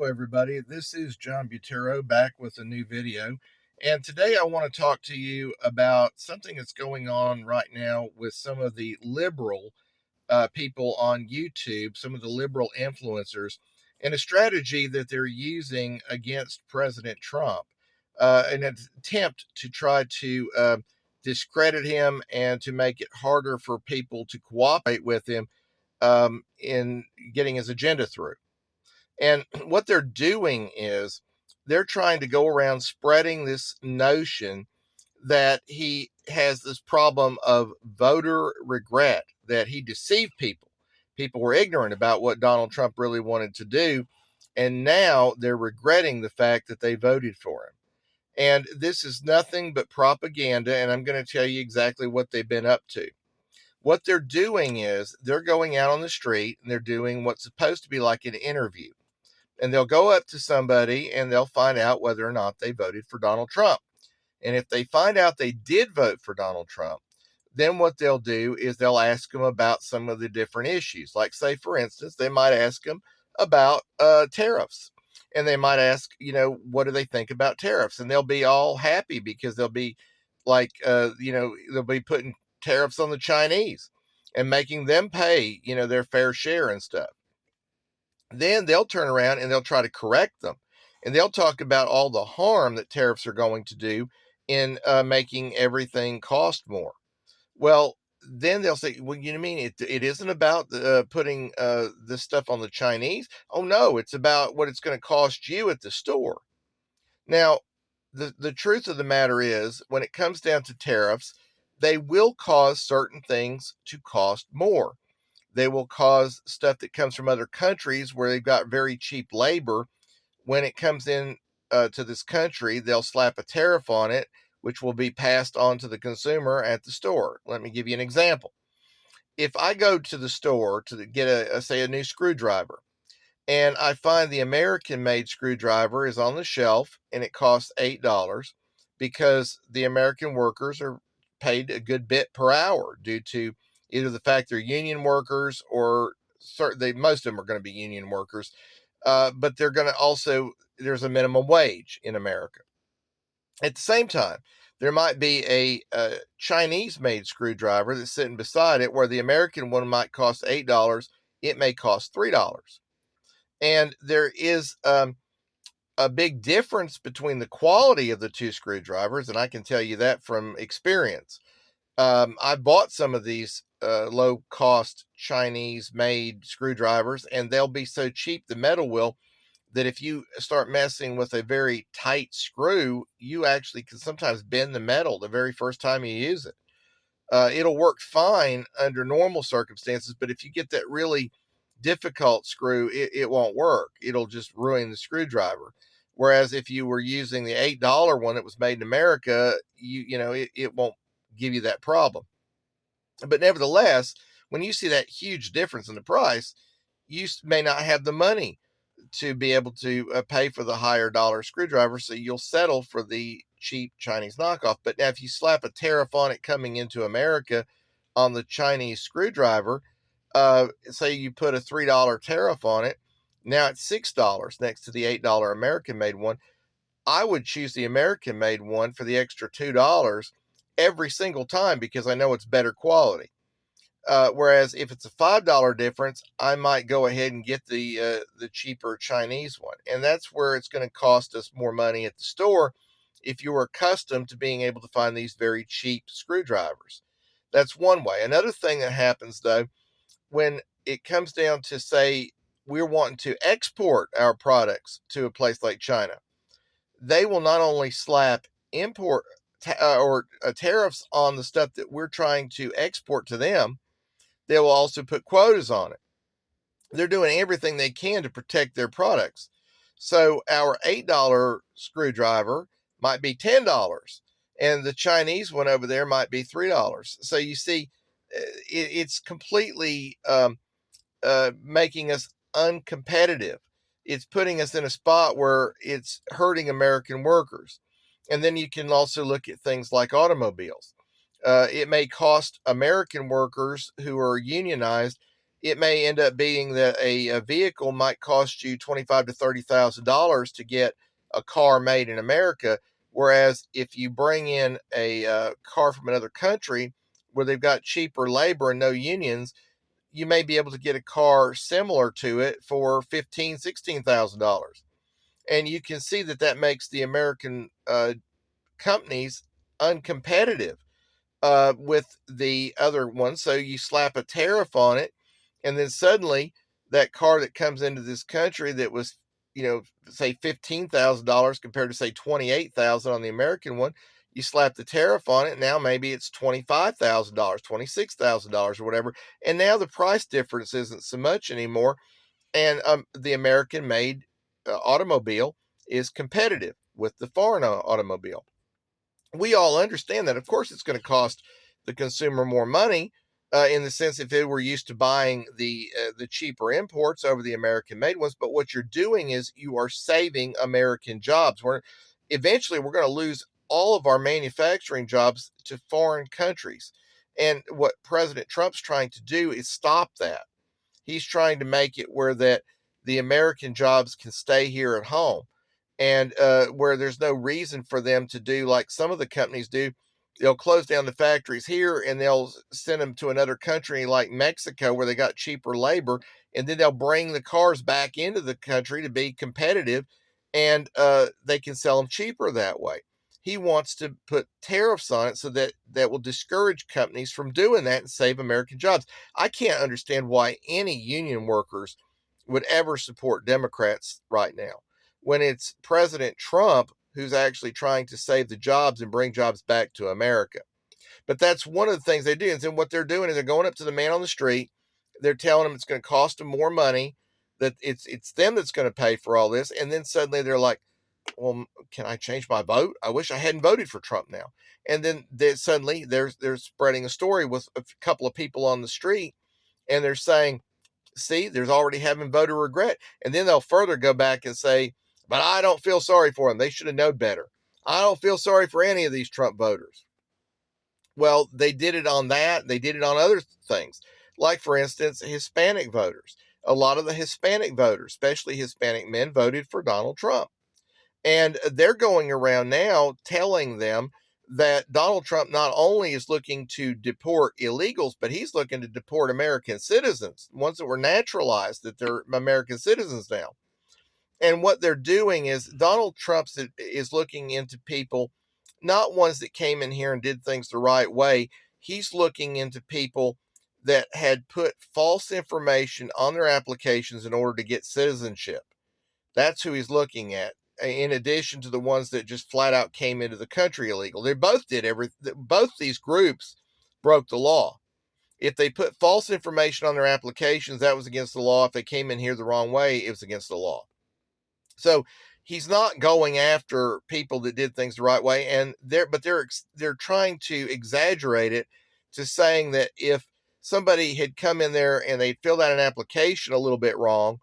Hello, everybody. This is John Butero back with a new video. And today I want to talk to you about something that's going on right now with some of the liberal people on YouTube, some of the liberal influencers, and a strategy that they're using against President Trump, an attempt to try to discredit him and to make it harder for people to cooperate with him in getting his agenda through. And what they're doing is they're trying to go around spreading this notion that he has this problem of voter regret, that he deceived people. People were ignorant about what Donald Trump really wanted to do. And now they're regretting the fact that they voted for him. And this is nothing but propaganda. And I'm going to tell you exactly what they've been up to. What they're doing is they're going out on the street and they're doing what's supposed to be like an interview, and they'll go up to somebody and they'll find out whether or not they voted for Donald Trump. And if they find out they did vote for Donald Trump, then what they'll do is they'll ask them about some of the different issues. Like, say, for instance, they might ask them about tariffs. And they might ask, what do they think about tariffs? And they'll be all happy because they'll be like, they'll be putting tariffs on the Chinese and making them pay, their fair share and stuff. Then they'll turn around and they'll try to correct them. And they'll talk about all the harm that tariffs are going to do in making everything cost more. Well, then they'll say, well, you know what I mean? It isn't about putting this stuff on the Chinese. Oh, no, it's about what it's going to cost you at the store. Now, the truth of the matter is, when it comes down to tariffs, they will cause certain things to cost more. They will cause stuff that comes from other countries where they've got very cheap labor. When it comes in to this country, they'll slap a tariff on it, which will be passed on to the consumer at the store. Let me give you an example. If I go to the store to get say a new screwdriver, and I find the American-made screwdriver is on the shelf and it costs $8 because the American workers are paid a good bit per hour due to either the fact they're union workers or most of them are going to be union workers, but they're going to also, there's a minimum wage in America. At the same time, there might be a Chinese-made screwdriver that's sitting beside it where the American one might cost $8. It may cost $3. And there is a big difference between the quality of the two screwdrivers, and I can tell you that from experience. I bought some of these low-cost Chinese-made screwdrivers, and they'll be so cheap, the metal will, that if you start messing with a very tight screw, you actually can sometimes bend the metal the very first time you use it. It'll work fine under normal circumstances, but if you get that really difficult screw, it won't work. It'll just ruin the screwdriver. Whereas if you were using the $8 one that was made in America, it won't give you that problem. But nevertheless, when you see that huge difference in the price, you may not have the money to be able to pay for the higher dollar screwdriver, so you'll settle for the cheap Chinese knockoff. But now if you slap a tariff on it coming into America on the Chinese screwdriver, say you put a $3 tariff on it, now it's $6 next to the $8 American made one. I would choose the American made one for the extra $2 every single time because I know it's better quality. Whereas if it's a $5 difference, I might go ahead and get the cheaper Chinese one. And that's where it's going to cost us more money at the store if you are accustomed to being able to find these very cheap screwdrivers. That's one way. Another thing that happens, though, when it comes down to, say, we're wanting to export our products to a place like China, they will not only slap import tariffs on the stuff that we're trying to export to them, they will also put quotas on it. They're doing everything they can to protect their products. So our $8 screwdriver might be $10, and the Chinese one over there might be $3. So you see, it's completely making us uncompetitive. It's putting us in a spot where it's hurting American workers. And then you can also look at things like automobiles. It may cost American workers who are unionized, it may end up being that a vehicle might cost you $25,000 to $30,000 to get a car made in America. Whereas if you bring in a car from another country where they've got cheaper labor and no unions, you may be able to get a car similar to it for $15,000, $16,000. And you can see that that makes the American companies uncompetitive with the other ones. So you slap a tariff on it, and then suddenly that car that comes into this country that was, say $15,000 compared to say 28,000 on the American one, you slap the tariff on it. Now maybe it's $25,000, $26,000, or whatever, and now the price difference isn't so much anymore, and the American made automobile is competitive with the foreign automobile. We all understand that. Of course, it's going to cost the consumer more money, in the sense if they were used to buying the cheaper imports over the American made ones. But what you're doing is you are saving American jobs. Eventually we're going to lose all of our manufacturing jobs to foreign countries. And what President Trump's trying to do is stop that. He's trying to make it where that the American jobs can stay here at home, and where there's no reason for them to do like some of the companies do. They'll close down the factories here and they'll send them to another country like Mexico where they got cheaper labor, and then they'll bring the cars back into the country to be competitive, and they can sell them cheaper that way. He wants to put tariffs on it so that that will discourage companies from doing that and save American jobs. I can't understand why any union workers would ever support Democrats right now when it's President Trump who's actually trying to save the jobs and bring jobs back to America. But that's one of the things they do. And then what they're doing is they're going up to the man on the street. They're telling him it's going to cost them more money, that it's them that's going to pay for all this. And then suddenly they're like, well, can I change my vote? I wish I hadn't voted for Trump now. And then suddenly they're spreading a story with a couple of people on the street, and they're saying, see, there's already having voter regret. And then they'll further go back and say, but I don't feel sorry for them. They should have known better. I don't feel sorry for any of these Trump voters. Well, they did it on that. They did it on other things. Like, for instance, Hispanic voters. A lot of the Hispanic voters, especially Hispanic men, voted for Donald Trump. And they're going around now telling them that Donald Trump not only is looking to deport illegals, but he's looking to deport American citizens, ones that were naturalized, that they're American citizens now. And what they're doing is Donald Trump is looking into people, not ones that came in here and did things the right way. He's looking into people that had put false information on their applications in order to get citizenship. That's who he's looking at, in addition to the ones that just flat out came into the country illegal. They both did both these groups broke the law. If they put false information on their applications, that was against the law. If they came in here the wrong way, it was against the law. So he's not going after people that did things the right way, and they're trying to exaggerate it to saying that if somebody had come in there and they filled out an application a little bit wrong,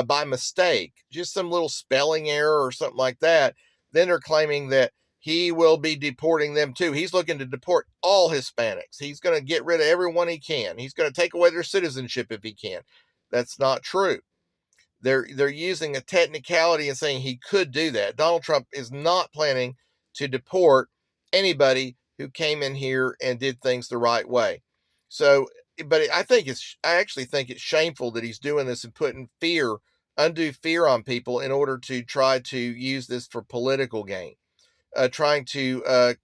by mistake, just some little spelling error or something like that, then they're claiming that he will be deporting them too. He's looking to deport all Hispanics. He's going to get rid of everyone he can. He's going to take away their citizenship if he can. That's not true. They're using a technicality and saying he could do that. Donald Trump is not planning to deport anybody who came in here and did things the right way. So, but I actually think it's shameful that he's doing this and putting undue fear on people in order to try to use this for political gain, trying to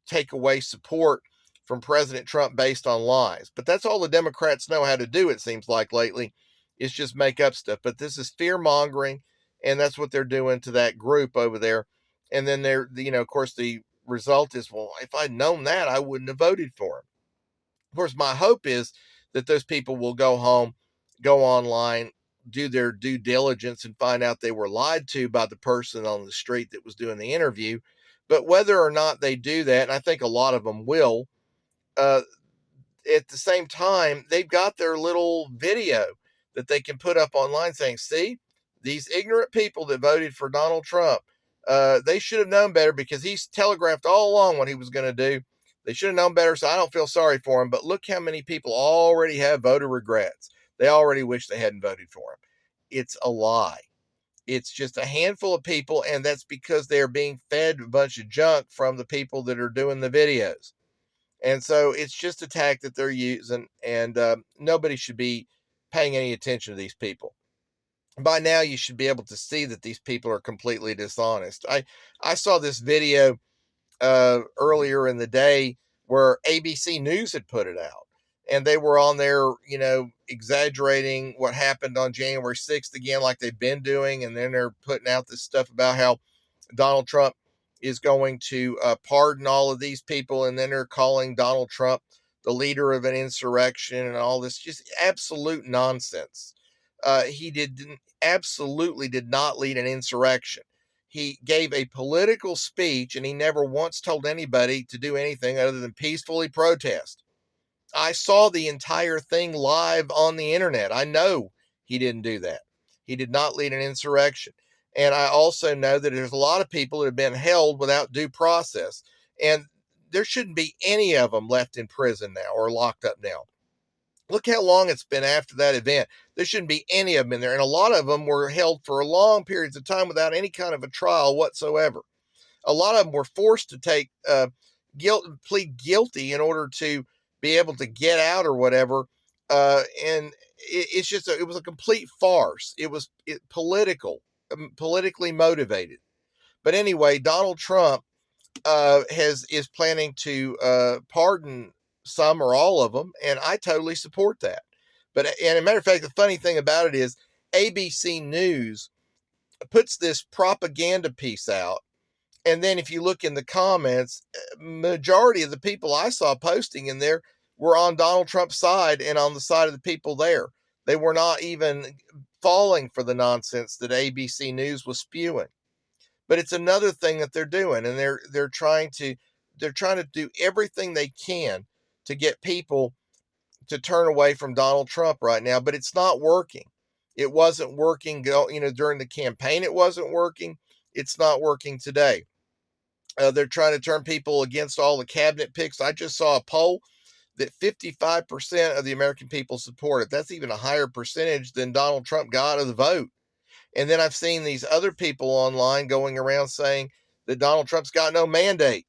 take away support from President Trump based on lies. But that's all the Democrats know how to do, it seems like lately, is just make up stuff. But this is fear mongering, and that's what they're doing to that group over there. And then of course, the result is, well, if I'd known that, I wouldn't have voted for him. Of course, my hope is that those people will go home, go online, do their due diligence, and find out they were lied to by the person on the street that was doing the interview. But whether or not they do that, and I think a lot of them will, at the same time, they've got their little video that they can put up online saying, see, these ignorant people that voted for Donald Trump, they should have known better because he's telegraphed all along what he was going to do. They should have known better, so I don't feel sorry for him. But look how many people already have voter regrets. They already wish they hadn't voted for him. It's a lie. It's just a handful of people, and that's because they're being fed a bunch of junk from the people that are doing the videos. And so it's just a tack that they're using, and nobody should be paying any attention to these people. By now, you should be able to see that these people are completely dishonest. I saw this video earlier in the day where ABC News had put it out. And they were on there, exaggerating what happened on January 6th again, like they've been doing. And then they're putting out this stuff about how Donald Trump is going to pardon all of these people. And then they're calling Donald Trump the leader of an insurrection and all this, just absolute nonsense. Absolutely did not lead an insurrection. He gave a political speech, and he never once told anybody to do anything other than peacefully protest. I saw the entire thing live on the internet. I know he didn't do that. He did not lead an insurrection. And I also know that there's a lot of people that have been held without due process. And there shouldn't be any of them left in prison now or locked up now. Look how long it's been after that event. There shouldn't be any of them in there. And a lot of them were held for long periods of time without any kind of a trial whatsoever. A lot of them were forced to plead guilty in order to be able to get out or whatever. And it was a complete farce. It was politically motivated. But anyway, Donald Trump is planning to pardon some or all of them, and I totally support that. And as a matter of fact, the funny thing about it is ABC News puts this propaganda piece out, and then if you look in the comments, majority of the people I saw posting in there were on Donald Trump's side and on the side of the people there. They were not even falling for the nonsense that ABC News was spewing. But it's another thing that they're doing, and they're trying to do everything they can to get people to turn away from Donald Trump right now, but it's not working. It wasn't working, during the campaign. It wasn't working. It's not working today. They're trying to turn people against all the cabinet picks. I just saw a poll that 55% of the American people support it. That's even a higher percentage than Donald Trump got of the vote. And then I've seen these other people online going around saying that Donald Trump's got no mandate,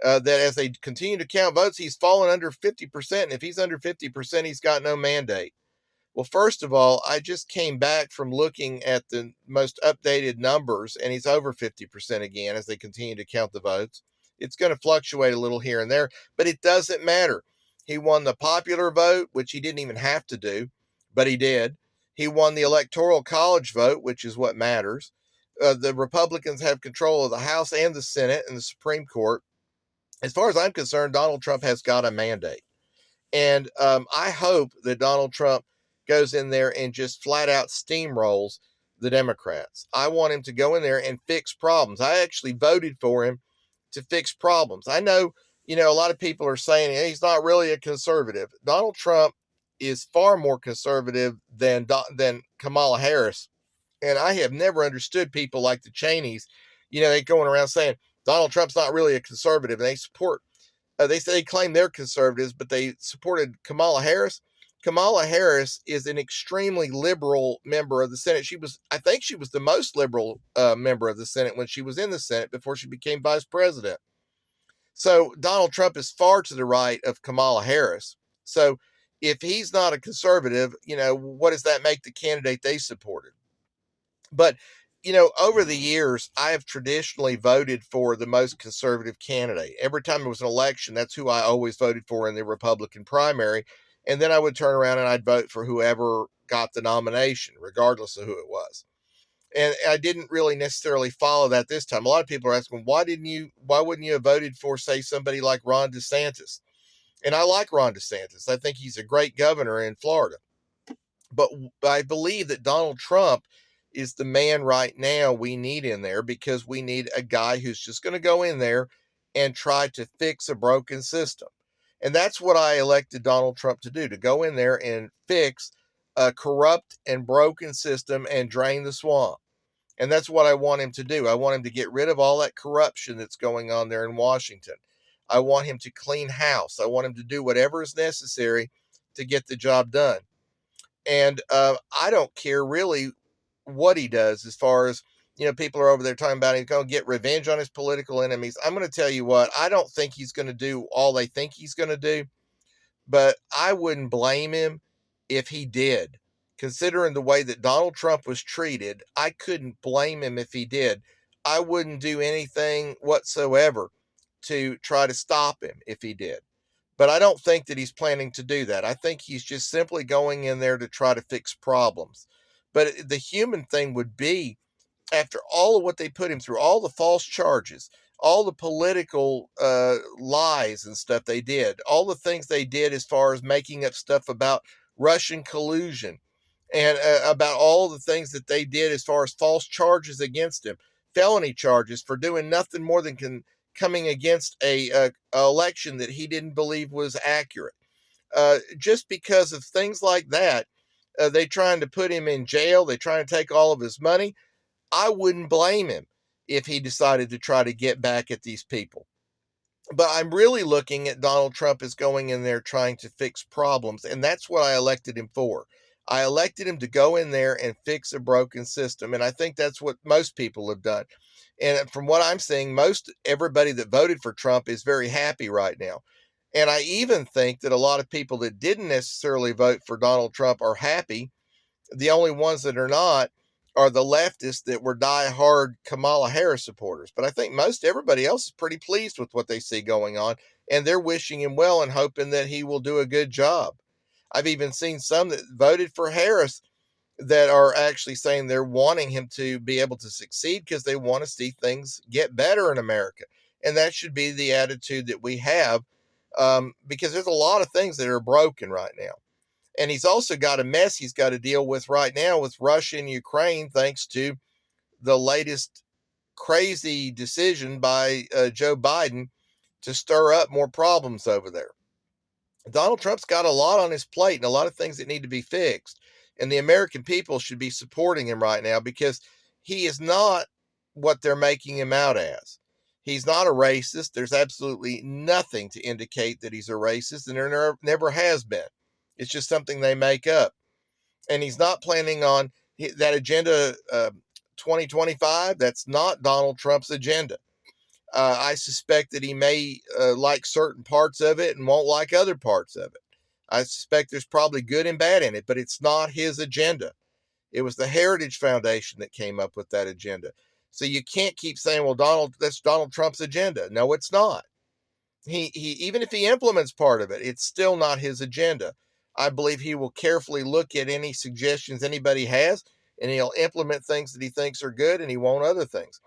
that as they continue to count votes, he's fallen under 50%. And if he's under 50%, he's got no mandate. Well, first of all, I just came back from looking at the most updated numbers, and he's over 50% again as they continue to count the votes. It's going to fluctuate a little here and there, but it doesn't matter. He won the popular vote, which he didn't even have to do, but he did. He won the electoral college vote, which is what matters. The Republicans have control of the House and the Senate and the Supreme Court. As far as I'm concerned, Donald Trump has got a mandate. And I hope that Donald Trump goes in there and just flat out steamrolls the Democrats. I want him to go in there and fix problems. I actually voted for him to fix problems. I know, a lot of people are saying he's not really a conservative. Donald Trump is far more conservative than Kamala Harris. And I have never understood people like the Cheneys, they going around saying Donald Trump's not really a conservative, and they say they claim they're conservatives, but they supported Kamala Harris. Kamala Harris is an extremely liberal member of the Senate. I think she was the most liberal member of the Senate when she was in the Senate before she became vice president. So Donald Trump is far to the right of Kamala Harris. So if he's not a conservative, what does that make the candidate they supported? But, over the years, I have traditionally voted for the most conservative candidate. Every time there was an election, that's who I always voted for in the Republican primary. And then I would turn around and I'd vote for whoever got the nomination, regardless of who it was. And I didn't really necessarily follow that this time. A lot of people are asking, why wouldn't you have voted for, say, somebody like Ron DeSantis? And I like Ron DeSantis. I think he's a great governor in Florida. But I believe that Donald Trump is the man right now we need in there, because we need a guy who's just going to go in there and try to fix a broken system. And that's what I elected Donald Trump to do, to go in there and fix a corrupt and broken system and drain the swamp. And that's what I want him to do. I want him to get rid of all that corruption that's going on there in Washington. I want him to clean house. I want him to do whatever is necessary to get the job done. And I don't care really what he does as far as, people are over there talking about he's going to get revenge on his political enemies. I'm going to tell you what, I don't think he's going to do all they think he's going to do, but I wouldn't blame him if he did. Considering the way that Donald Trump was treated, I couldn't blame him if he did. I wouldn't do anything whatsoever to try to stop him if he did. But I don't think that he's planning to do that. I think he's just simply going in there to try to fix problems. But the human thing would be, after all of what they put him through, all the false charges, all the political lies and stuff they did, all the things they did as far as making up stuff about Russian collusion, and about all the things that they did as far as false charges against him, felony charges for doing nothing more than coming against a election that he didn't believe was accurate. Just because of things like that, they trying to put him in jail. They trying to take all of his money. I wouldn't blame him if he decided to try to get back at these people. But I'm really looking at Donald Trump as going in there trying to fix problems, and that's what I elected him for. I elected him to go in there and fix a broken system, and I think that's what most people have done. And from what I'm seeing, most everybody that voted for Trump is very happy right now. And I even think that a lot of people that didn't necessarily vote for Donald Trump are happy. The only ones that are not are the leftists that were die-hard Kamala Harris supporters. But I think most everybody else is pretty pleased with what they see going on, and they're wishing him well and hoping that he will do a good job. I've even seen some that voted for Harris that are actually saying they're wanting him to be able to succeed because they want to see things get better in America. And that should be the attitude that we have, because there's a lot of things that are broken right now. And he's also got a mess he's got to deal with right now with Russia and Ukraine, thanks to the latest crazy decision by Joe Biden to stir up more problems over there. Donald Trump's got a lot on his plate and a lot of things that need to be fixed. And the American people should be supporting him right now because he is not what they're making him out as. He's not a racist. There's absolutely nothing to indicate that he's a racist, and there never has been. It's just something they make up. And he's not planning on that agenda 2025. That's not Donald Trump's agenda. I suspect that he may like certain parts of it and won't like other parts of it. I suspect there's probably good and bad in it, but it's not his agenda. It was the Heritage Foundation that came up with that agenda. So you can't keep saying, well, that's Donald Trump's agenda. No, it's not. He even if he implements part of it, it's still not his agenda. I believe he will carefully look at any suggestions anybody has, and he'll implement things that he thinks are good, and he won't other things.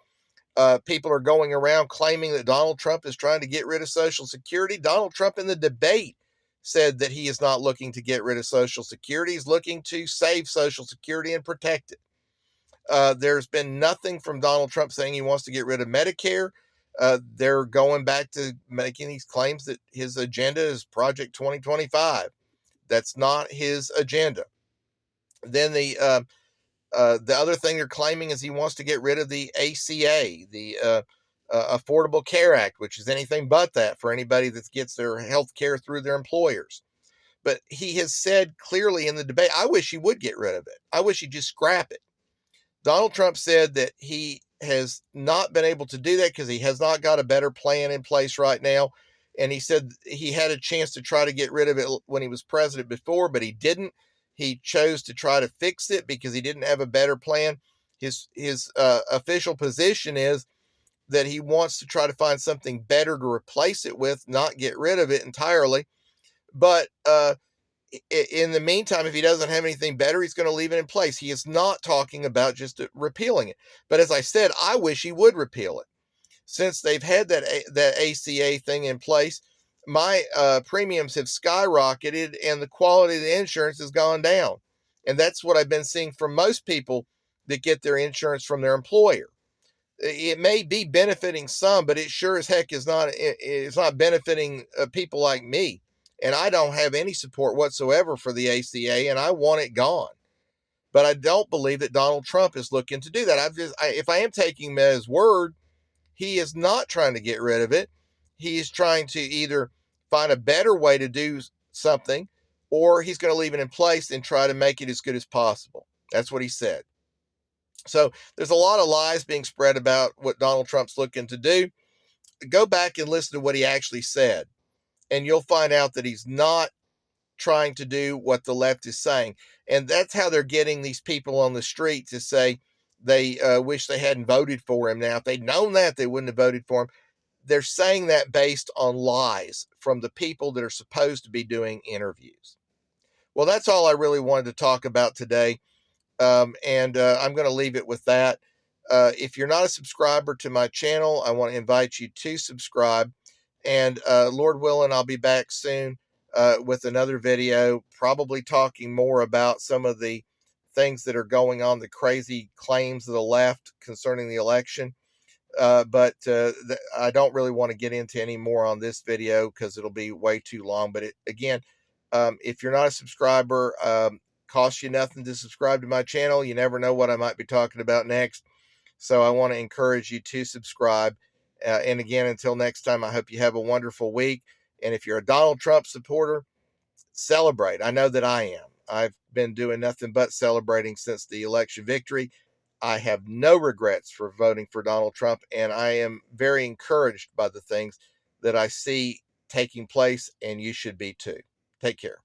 People are going around claiming that Donald Trump is trying to get rid of Social Security. Donald Trump in the debate said that he is not looking to get rid of Social Security. He's looking to save Social Security and protect it. There's been nothing from Donald Trump saying he wants to get rid of Medicare. They're going back to making these claims that his agenda is Project 2025. That's not his agenda. Then the other thing they're claiming is he wants to get rid of the ACA, the Affordable Care Act, which is anything but that for anybody that gets their health care through their employers. But he has said clearly in the debate, I wish he would get rid of it. I wish he'd just scrap it. Donald Trump said that he has not been able to do that because he has not got a better plan in place right now. And he said he had a chance to try to get rid of it when he was president before, but he didn't. He chose to try to fix it because he didn't have a better plan. His official position is that he wants to try to find something better to replace it with, not get rid of it entirely. But in the meantime, if he doesn't have anything better, he's going to leave it in place. He is not talking about just repealing it. But as I said, I wish he would repeal it. Since they've had that ACA thing in place, my premiums have skyrocketed and the quality of the insurance has gone down. And that's what I've been seeing from most people that get their insurance from their employer. It may be benefiting some, but it sure as heck is not. It's not benefiting people like me. And I don't have any support whatsoever for the ACA, and I want it gone. But I don't believe that Donald Trump is looking to do that. If I am taking him at his word, he is not trying to get rid of it. He is trying to either find a better way to do something, or he's going to leave it in place and try to make it as good as possible. That's what he said. So there's a lot of lies being spread about what Donald Trump's looking to do. Go back and listen to what he actually said, and you'll find out that he's not trying to do what the left is saying. And that's how they're getting these people on the street to say they wish they hadn't voted for him. Now, if they'd known that, they wouldn't have voted for him. They're saying that based on lies from the people that are supposed to be doing interviews. Well, that's all I really wanted to talk about today. And I'm going to leave it with that. If you're not a subscriber to my channel, I want to invite you to subscribe. And Lord willing, I'll be back soon with another video, probably talking more about some of the things that are going on, the crazy claims of the left concerning the election. But I don't really want to get into any more on this video because it'll be way too long. But again, if you're not a subscriber, costs you nothing to subscribe to my channel. You never know what I might be talking about next. So I want to encourage you to subscribe. And again, until next time, I hope you have a wonderful week. And if you're a Donald Trump supporter, celebrate. I know that I am. I've been doing nothing but celebrating since the election victory. I have no regrets for voting for Donald Trump, and I am very encouraged by the things that I see taking place, and you should be too. Take care.